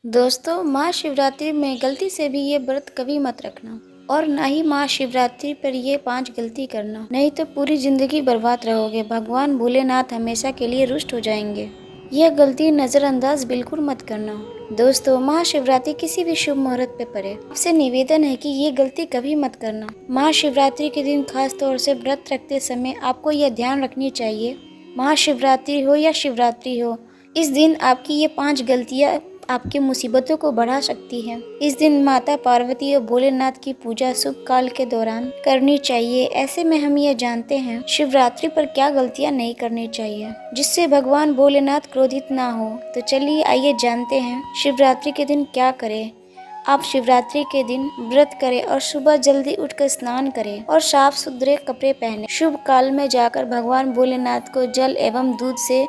दोस्तों, महाशिवरात्रि में गलती से भी ये व्रत कभी मत रखना और ना ही महाशिवरात्रि पर ये 5 गलती करना, नहीं तो पूरी जिंदगी बर्बाद रहोगे। भगवान भोलेनाथ हमेशा के लिए रुष्ट हो जाएंगे। यह गलती नज़रअंदाज बिल्कुल मत करना। दोस्तों, महाशिवरात्रि किसी भी शुभ मुहूर्त पे पड़े, आपसे निवेदन है कि ये गलती कभी मत करना। महाशिवरात्रि के दिन खास तौर से व्रत रखते समय आपको यह ध्यान रखनी चाहिए, महाशिवरात्रि हो या शिवरात्रि हो, इस दिन आपकी ये 5 गलतियाँ आपकी मुसीबतों को बढ़ा सकती हैं। इस दिन माता पार्वती और भोलेनाथ की पूजा शुभ काल के दौरान करनी चाहिए। ऐसे में हम ये जानते हैं शिवरात्रि पर क्या गलतियां नहीं करनी चाहिए जिससे भगवान भोलेनाथ क्रोधित ना हो। तो चलिए आइए जानते हैं शिवरात्रि के दिन क्या करें। आप शिवरात्रि के दिन व्रत करें और सुबह जल्दी उठकर स्नान करें और साफ सुथरे कपड़े पहने। शुभ काल में जाकर भगवान भोलेनाथ को जल एवं दूध से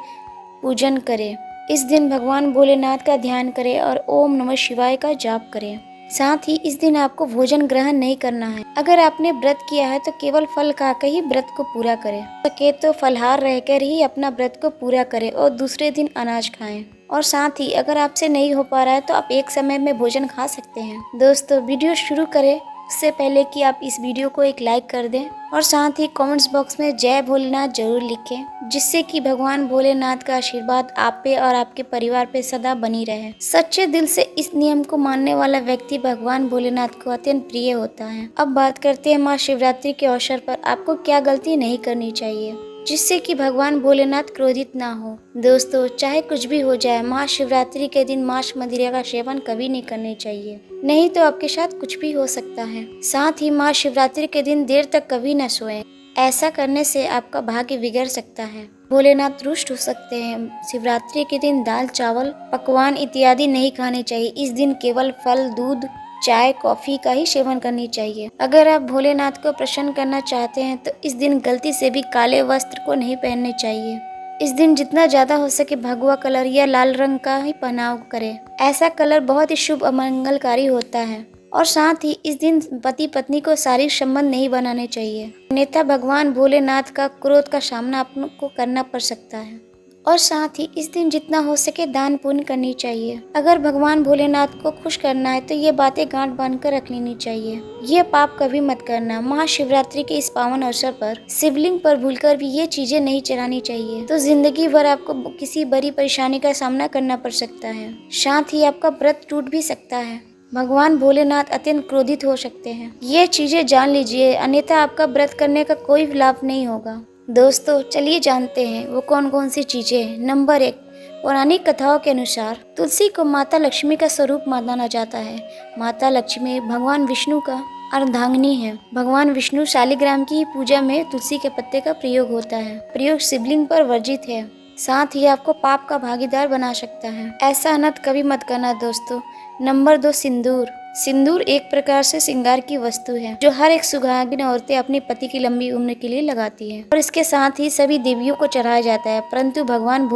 पूजन करें। इस दिन भगवान भोलेनाथ का ध्यान करें और ओम नमः शिवाय का जाप करें। साथ ही इस दिन आपको भोजन ग्रहण नहीं करना है। अगर आपने व्रत किया है तो केवल फल खाकर ही व्रत को पूरा करें। सके तो फलहार रहकर ही अपना व्रत को पूरा करें और दूसरे दिन अनाज खाएं। और साथ ही अगर आपसे नहीं हो पा रहा है तो आप एक समय में भोजन खा सकते हैं। दोस्तों, वीडियो शुरू करें उससे पहले कि आप इस वीडियो को एक लाइक कर दें और साथ ही कमेंट्स बॉक्स में जय भोलेनाथ जरूर लिखें, जिससे कि भगवान भोलेनाथ का आशीर्वाद आप पे और आपके परिवार पे सदा बनी रहे। सच्चे दिल से इस नियम को मानने वाला व्यक्ति भगवान भोलेनाथ को अत्यंत प्रिय होता है। अब बात करते हैं महाशिवरात्रि के अवसर पर आपको क्या गलती नहीं करनी चाहिए जिससे कि भगवान भोलेनाथ क्रोधित ना हो। दोस्तों, चाहे कुछ भी हो जाए, महाशिवरात्रि के दिन मांस मदिरा का सेवन कभी नहीं करनी चाहिए, नहीं तो आपके साथ कुछ भी हो सकता है। साथ ही महाशिवरात्रि के दिन देर तक कभी न सोएं, ऐसा करने से आपका भाग्य बिगड़ सकता है। भोलेनाथ रुष्ट हो सकते हैं। शिवरात्रि के दिन दाल चावल पकवान इत्यादि नहीं खाने चाहिए। इस दिन केवल फल दूध चाय कॉफी का ही सेवन करनी चाहिए। अगर आप भोलेनाथ को प्रसन्न करना चाहते हैं तो इस दिन गलती से भी काले वस्त्र को नहीं पहनने चाहिए। इस दिन जितना ज्यादा हो सके भगवा कलर या लाल रंग का ही पहनाव करें। ऐसा कलर बहुत ही शुभ और मंगलकारी होता है। और साथ ही इस दिन पति पत्नी को शारीरिक संबंध नहीं बनाने चाहिए, अन्यथा भगवान भोलेनाथ का क्रोध का सामना आपको करना पड़ सकता है। और साथ ही इस दिन जितना हो सके दान पुण्य करनी चाहिए। अगर भगवान भोलेनाथ को खुश करना है तो ये बातें गांठ बांध कर रख लेनी चाहिए। ये पाप कभी मत करना। महाशिवरात्रि के इस पावन अवसर पर शिवलिंग पर भूलकर भी ये चीजें नहीं चढ़ानी चाहिए, तो जिंदगी भर आपको किसी बड़ी परेशानी का सामना करना पड़ सकता है। साथ ही आपका व्रत टूट भी सकता है। भगवान भोलेनाथ अत्यंत क्रोधित हो सकते हैं। ये चीजें जान लीजिए, अन्यथा आपका व्रत करने का कोई लाभ नहीं होगा। दोस्तों, चलिए जानते हैं वो कौन कौन सी चीजें हैं। नंबर 1, पौराणिक कथाओं के अनुसार तुलसी को माता लक्ष्मी का स्वरूप माना जाता है। माता लक्ष्मी भगवान विष्णु का अर्धांगिनी है। भगवान विष्णु शालिग्राम की पूजा में तुलसी के पत्ते का प्रयोग होता है। प्रयोग शिवलिंग पर वर्जित है। साथ ही आपको पाप का भागीदार बना सकता है। ऐसा अनर्थ कभी मत करना। दोस्तों, नंबर 2, सिंदूर। सिंदूर एक प्रकार से श्रृंगार की वस्तु है जो हर एक सुहागिन औरतें अपने पति की लंबी उम्र के लिए लगाती है और इसके साथ ही सभी देवियों को चढ़ाया जाता है। परंतु भगवान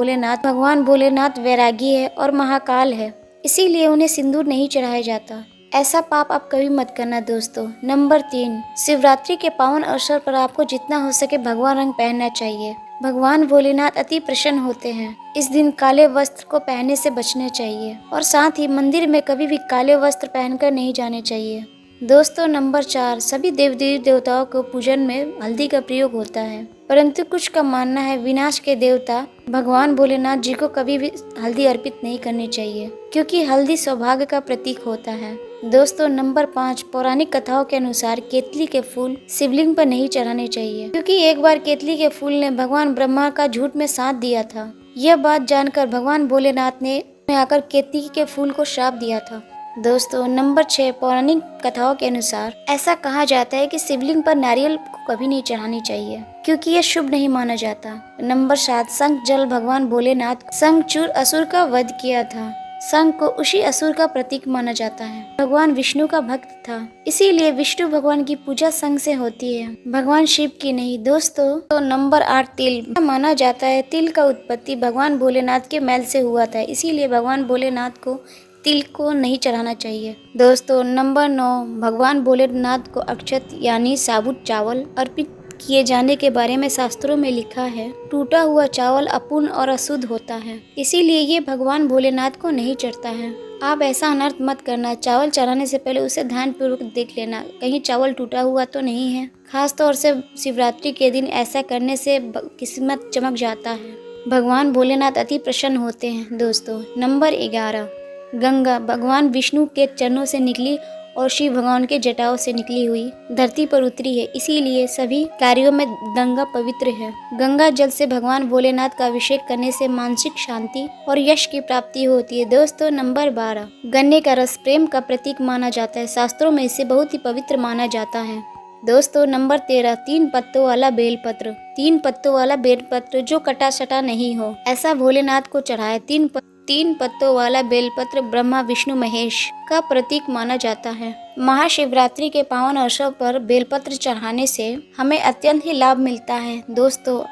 भोलेनाथ वैरागी है और महाकाल है, इसीलिए उन्हें सिंदूर नहीं चढ़ाया जाता। ऐसा पाप आप कभी मत करना। दोस्तों, नंबर 3, शिवरात्रि के पावन अवसर पर आपको जितना हो सके भगवा रंग पहनना चाहिए। भगवान भोलेनाथ अति प्रसन्न होते हैं। इस दिन काले वस्त्र को पहनने से बचना चाहिए और साथ ही मंदिर में कभी भी काले वस्त्र पहनकर नहीं जाने चाहिए। दोस्तों, नंबर 4, सभी देवी देवताओं को पूजन में हल्दी का प्रयोग होता है, परंतु कुछ का मानना है विनाश के देवता भगवान भोलेनाथ जी को कभी भी हल्दी अर्पित नहीं करनी चाहिए, क्योंकि हल्दी सौभाग्य का प्रतीक होता है। दोस्तों, नंबर 5, पौराणिक कथाओं के अनुसार केतली के फूल शिवलिंग पर नहीं चढ़ाने चाहिए, क्योंकि एक बार केतली के फूल ने भगवान ब्रह्मा का झूठ में साथ दिया था। यह बात जानकर भगवान भोलेनाथ ने आकर केतली के फूल को श्राप दिया था। दोस्तों, नंबर 6, पौराणिक कथाओं के अनुसार ऐसा कहा जाता है कि शिवलिंग पर नारियल को कभी नहीं चढ़ानी चाहिए, क्योंकि यह शुभ नहीं माना जाता। नंबर 7, शंख जल। भगवान भोलेनाथ शंखचूर असुर का वध किया था। शंख को उसी असुर का प्रतीक माना जाता है। भगवान विष्णु का भक्त था, इसीलिए विष्णु भगवान की पूजा शंख से होती है, भगवान शिव की नहीं। दोस्तों, तो नंबर 8, तिल। माना जाता है तिल का उत्पत्ति भगवान भोलेनाथ के मैल से हुआ था, इसीलिए भगवान भोलेनाथ को तिल को नहीं चढ़ाना चाहिए। दोस्तों, नंबर 9, भगवान भोलेनाथ को अक्षत यानी साबुत चावल अर्पित किए जाने के बारे में शास्त्रों में लिखा है। टूटा हुआ चावल अपूर्ण और अशुद्ध होता है, इसीलिए ये भगवान भोलेनाथ को नहीं चढ़ता है। आप ऐसा अनर्थ मत करना। चावल चढ़ाने से पहले उसे ध्यानपूर्वक देख लेना, कहीं चावल टूटा हुआ तो नहीं है। खास तौर से शिवरात्रि के दिन ऐसा करने से किस्मत चमक जाता है। भगवान भोलेनाथ अति प्रसन्न होते हैं। दोस्तों, नंबर 11, गंगा भगवान विष्णु के चरणों से निकली और शिव भगवान के जटाओं से निकली हुई धरती पर उतरी है, इसीलिए सभी कार्यों में गंगा पवित्र है। गंगा जल से भगवान भोलेनाथ का अभिषेक करने से मानसिक शांति और यश की प्राप्ति होती है। दोस्तों, नंबर 12, गन्ने का रस प्रेम का प्रतीक माना जाता है। शास्त्रों में इसे बहुत ही पवित्र माना जाता है। दोस्तों, नंबर 13, 3 पत्तों वाला बेलपत्र। 3 पत्तों वाला बेलपत्र जो कटा सटा नहीं हो, ऐसा भोलेनाथ को चढ़ाए। 3 पत्तों वाला बेलपत्र ब्रह्मा विष्णु महेश का प्रतीक माना जाता है। महाशिवरात्रि के पावन अवसर पर बेलपत्र चढ़ाने से हमें अत्यंत ही लाभ मिलता है। दोस्तों,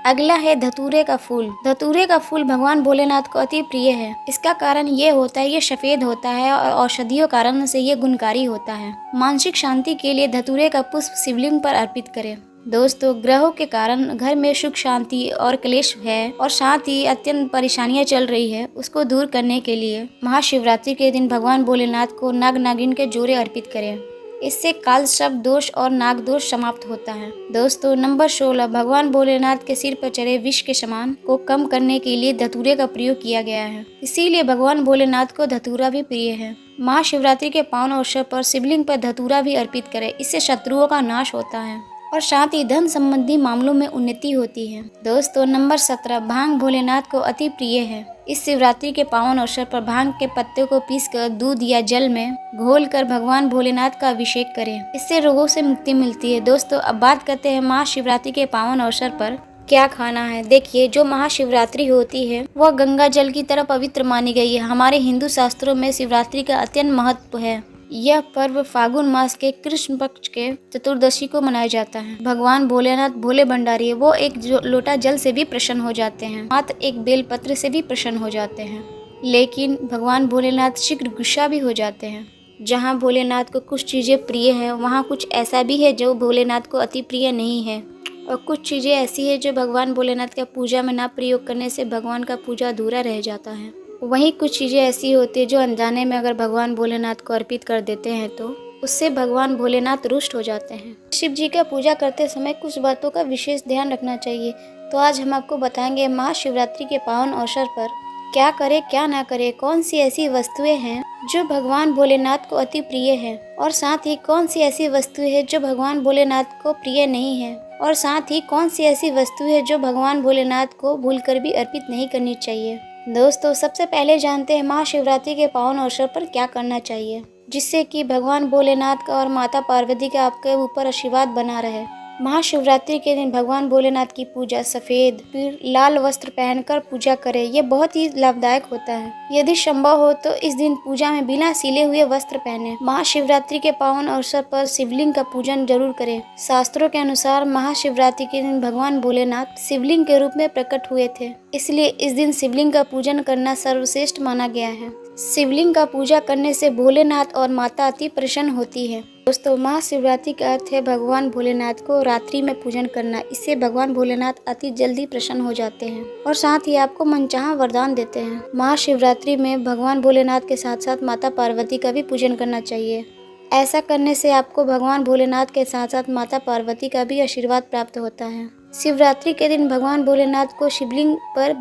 अगला है धतूरे का फूल। धतूरे का फूल भगवान भोलेनाथ को अति प्रिय है। इसका कारण ये होता है, ये सफेद होता है और औषधीय कारण से ये गुणकारी होता है। मानसिक शांति के लिए धतूरे का पुष्प शिवलिंग पर अर्पित करें। दोस्तों, ग्रहों के कारण घर में सुख शांति और क्लेश है और साथ ही अत्यंत परेशानियां चल रही है, उसको दूर करने के लिए महाशिवरात्रि के दिन भगवान भोलेनाथ को नाग नागिन के जोड़े अर्पित करें। इससे काल सर्प दोष और नाग दोष समाप्त होता है। दोस्तों, नंबर 16, भगवान भोलेनाथ के सिर पर चढ़े विष के समान को कम करने के लिए धतूरे का प्रयोग किया गया है, इसीलिए भगवान भोलेनाथ को धतूरा भी प्रिय है। महाशिवरात्रि के पावन अवसर पर शिवलिंग पर धतूरा भी अर्पित करें, इससे शत्रुओं का नाश होता है और साथ ही धन संबंधी मामलों में उन्नति होती है। दोस्तों, नंबर 17, भांग भोलेनाथ को अति प्रिय है। इस शिवरात्रि के पावन अवसर पर भांग के पत्ते को पीसकर दूध या जल में घोलकर भगवान भोलेनाथ का अभिषेक करें, इससे रोगों से मुक्ति मिलती है। दोस्तों, अब बात करते हैं महाशिवरात्रि के पावन अवसर पर क्या खाना है। देखिए, जो महाशिवरात्रि होती है वह गंगा जल की तरह पवित्र मानी गई है। हमारे हिंदू शास्त्रों में शिवरात्रि का अत्यंत महत्व है। यह पर्व फागुन मास के कृष्ण पक्ष के चतुर्दशी को मनाया जाता है। भगवान भोलेनाथ भोले भंडारी है, वो एक लोटा जल से भी प्रसन्न हो जाते हैं, मात्र एक बेलपत्र से भी प्रसन्न हो जाते हैं। लेकिन भगवान भोलेनाथ शीघ्र गुस्सा भी हो जाते हैं। जहाँ भोलेनाथ को कुछ चीजें प्रिय है, वहाँ कुछ ऐसा भी है जो भोलेनाथ को अति प्रिय नहीं है, और कुछ चीजें ऐसी है जो भगवान भोलेनाथ का पूजा में ना प्रयोग करने से भगवान का पूजा अधूरा रह जाता है। वहीं कुछ चीज़ें ऐसी होती है जो अनजाने में अगर भगवान भोलेनाथ को अर्पित कर देते हैं तो उससे भगवान भोलेनाथ रुष्ट हो जाते हैं। शिव जी का पूजा करते समय कुछ बातों का विशेष ध्यान रखना चाहिए। तो आज हम आपको बताएंगे महाशिवरात्रि के पावन अवसर पर क्या करें क्या ना करें, कौन सी ऐसी वस्तुएं हैं जो भगवान भोलेनाथ को अति प्रिय है, और साथ ही कौन सी ऐसी वस्तुएं हैं जो भगवान भोलेनाथ को प्रिय नहीं है, और साथ ही कौन सी ऐसी वस्तुएं हैं जो भगवान भोलेनाथ को भूलकर भी अर्पित नहीं करनी चाहिए। दोस्तों, सबसे पहले जानते हैं महाशिवरात्रि के पावन अवसर पर क्या करना चाहिए जिससे कि भगवान भोलेनाथ का और माता पार्वती का आपके ऊपर आशीर्वाद बना रहे। महाशिवरात्रि के दिन भगवान भोलेनाथ की पूजा सफेद फिर लाल वस्त्र पहनकर पूजा करें, ये बहुत ही लाभदायक होता है। यदि संभव हो तो इस दिन पूजा में बिना सिले हुए वस्त्र पहने। महाशिवरात्रि के पावन अवसर पर शिवलिंग का पूजन जरूर करें। शास्त्रों के अनुसार महाशिवरात्रि के दिन भगवान भोलेनाथ शिवलिंग के रूप में प्रकट हुए थे, इसलिए इस दिन शिवलिंग का पूजन करना सर्वश्रेष्ठ माना गया है। शिवलिंग का पूजा करने से भोलेनाथ और माता अति प्रसन्न होती है। दोस्तों, महाशिवरात्रि का अर्थ है भगवान भोलेनाथ को रात्रि में पूजन करना। इससे भगवान भोलेनाथ अति जल्दी प्रसन्न हो जाते हैं और साथ ही आपको मनचाहा वरदान देते हैं। महाशिवरात्रि में भगवान भोलेनाथ के साथ साथ माता पार्वती का भी पूजन करना चाहिए। ऐसा करने से आपको भगवान भोलेनाथ के साथ साथ माता पार्वती का भी आशीर्वाद प्राप्त होता है। शिवरात्रि के दिन भगवान भोलेनाथ को शिवलिंग पर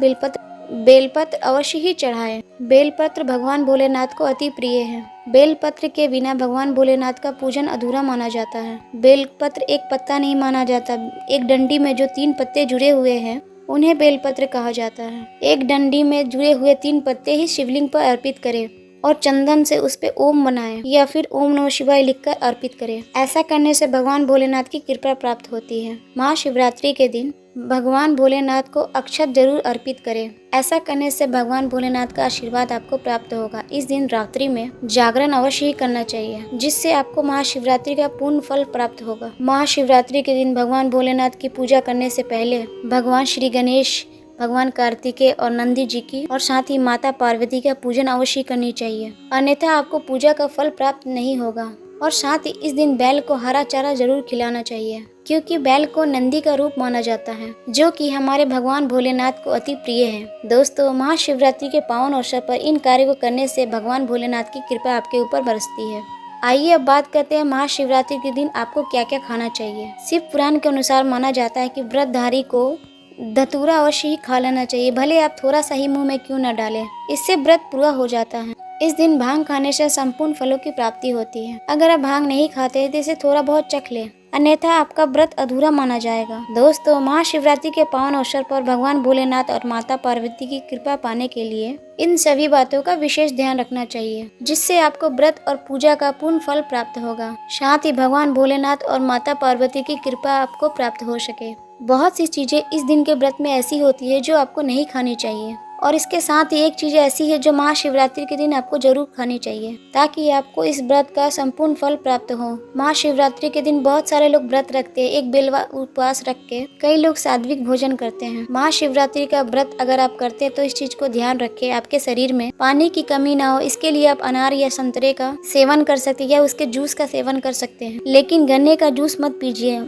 बेलपत्र अवश्य ही चढ़ाएं। बेलपत्र भगवान भोलेनाथ को अति प्रिय है। बेलपत्र के बिना भगवान भोलेनाथ का पूजन अधूरा माना जाता है। बेलपत्र एक पत्ता नहीं माना जाता, एक डंडी में जो 3 पत्ते जुड़े हुए हैं उन्हें बेलपत्र कहा जाता है। एक डंडी में जुड़े हुए 3 पत्ते ही शिवलिंग पर अर्पित करें और चंदन से उस पे ओम बनाएं या फिर ओम नमः शिवाय लिखकर अर्पित करें। ऐसा करने से भगवान भोलेनाथ की कृपा प्राप्त होती है। महाशिवरात्रि के दिन भगवान भोलेनाथ को अक्षत जरूर अर्पित करें। ऐसा करने से भगवान भोलेनाथ का आशीर्वाद आपको प्राप्त होगा। इस दिन रात्रि में जागरण अवश्य ही करना चाहिए, जिससे आपको महाशिवरात्रि का पूर्ण फल प्राप्त होगा। महाशिवरात्रि के दिन भगवान भोलेनाथ की पूजा करने से पहले भगवान श्री गणेश, भगवान कार्तिकेय और नंदी जी की और साथ ही माता पार्वती का पूजन अवश्य करनी चाहिए, अन्यथा आपको पूजा का फल प्राप्त नहीं होगा। और साथ ही इस दिन बैल को हरा चारा जरूर खिलाना चाहिए। क्योंकि बैल को नंदी का रूप माना जाता है, जो कि हमारे भगवान भोलेनाथ को अति प्रिय है। दोस्तों, महाशिवरात्रि के पावन अवसर पर इन कार्यों को करने से भगवान भोलेनाथ की कृपा आपके ऊपर बरसती है। आइए अब बात करते हैं महाशिवरात्रि के दिन आपको क्या क्या खाना चाहिए। शिव पुराण के अनुसार माना जाता है कि व्रतधारी को धतूरा अवश्य ही खा लेना चाहिए, भले आप थोड़ा सा ही मुंह में क्यों न डालें, इससे व्रत पूरा हो जाता है। इस दिन भांग खाने से संपूर्ण फलों की प्राप्ति होती है। अगर आप भांग नहीं खाते तो इसे थोड़ा बहुत चख लें, अन्यथा आपका व्रत अधूरा माना जाएगा। दोस्तों, महाशिवरात्रि के पावन अवसर पर भगवान भोलेनाथ और माता पार्वती की कृपा पाने के लिए इन सभी बातों का विशेष ध्यान रखना चाहिए, जिससे आपको व्रत और पूजा का पूर्ण फल प्राप्त होगा। साथ ही भगवान भोलेनाथ और माता पार्वती की कृपा आपको प्राप्त हो सके। बहुत सी चीजें इस दिन के व्रत में ऐसी होती है जो आपको नहीं खानी चाहिए, और इसके साथ ही एक चीज ऐसी है जो महाशिवरात्रि के दिन आपको जरूर खानी चाहिए, ताकि आपको इस व्रत का संपूर्ण फल प्राप्त हो। महाशिवरात्रि के दिन बहुत सारे लोग व्रत रखते हैं, एक बेलवा उपवास रख के कई लोग सात्विक भोजन करते हैं। महाशिवरात्रि का व्रत अगर आप करते हैं तो इस चीज को ध्यान रखें, आपके शरीर में पानी की कमी ना हो। इसके लिए आप अनार या संतरे का सेवन कर सकते हैं या उसके जूस का सेवन कर सकते हैं, लेकिन गन्ने का जूस मत पीजिए।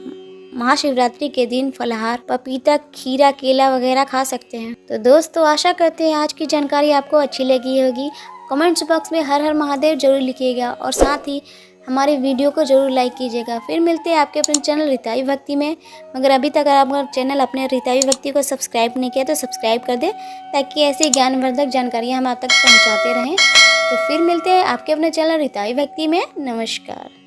महाशिवरात्रि के दिन फलाहार पपीता, खीरा, केला वगैरह खा सकते हैं। तो दोस्तों, आशा करते हैं आज की जानकारी आपको अच्छी लगी होगी। कमेंट्स बॉक्स में हर हर महादेव जरूर लिखिएगा और साथ ही हमारे वीडियो को जरूर लाइक कीजिएगा। फिर मिलते हैं आपके अपने चैनल रिताई भक्ति में। मगर अभी तक अगर आप चैनल अपने रिताई भक्ति को सब्सक्राइब नहीं किया तो सब्सक्राइब कर दें, ताकि ऐसी ज्ञानवर्धक जानकारियाँ हम आप तक पहुँचाते रहें। तो फिर मिलते हैं आपके अपने चैनल रिताई भक्ति में। नमस्कार।